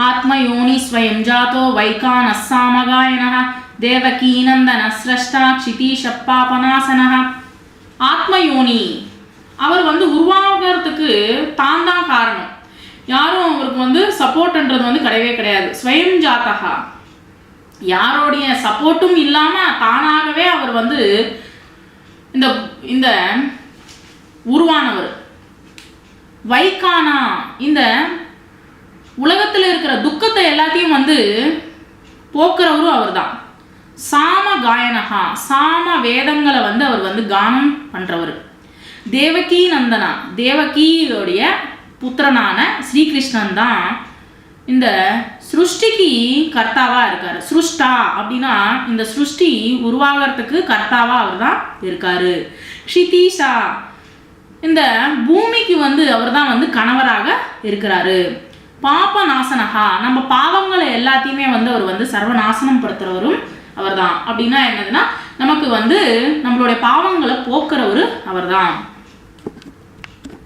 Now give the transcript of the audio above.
ஆத்மயோனி ஸ்வயம் ஜாதோ வைகான சாமகாயனஹ தேவகீநந்தன ஸ்ரஷ்டா க்ஷிதீஷப்பாபநாசனஹ. ஆத்மயோனி அவர் உருவாகிறதுக்கு தான் தான் காரணம், யாரும் அவருக்கு சப்போர்ட்ன்றது கிடையவே கிடையாது. ஸ்வயம் ஜாதகா, யாரோடைய சப்போர்ட்டும் இல்லாம தானாகவே அவர் இந்த இந்த உருவானவர். வைகானா, இந்த உலகத்தில் இருக்கிற துக்கத்தை எல்லாத்தையும் போக்குறவரும் அவர் தான். சாம காயனகா, சாம வேதங்களை அவர் கானம் பண்றவர். தேவகி நந்தனா, தேவகியோடைய புத்திரனான ஸ்ரீகிருஷ்ணன் தான் இந்த சிருஷ்டிக்கு கர்த்தாவா இருக்காரு. சிருஷ்டா அப்படின்னா இந்த சிருஷ்டி உருவாகிறதுக்கு கர்த்தாவா அவர் தான் இருக்காரு. க்ஷிதீஷா, இந்த பூமிக்கு அவர் தான் கணவராக இருக்கிறாரு. பாப நாசனகா, நம்ம பாவங்களை எல்லாத்தையுமே அவர் சர்வநாசனம் படுத்துறவரும் அவர் தான். அப்படின்னா என்னதுன்னா நமக்கு நம்மளுடைய பாவங்களை போக்குறவரு அவர் தான்.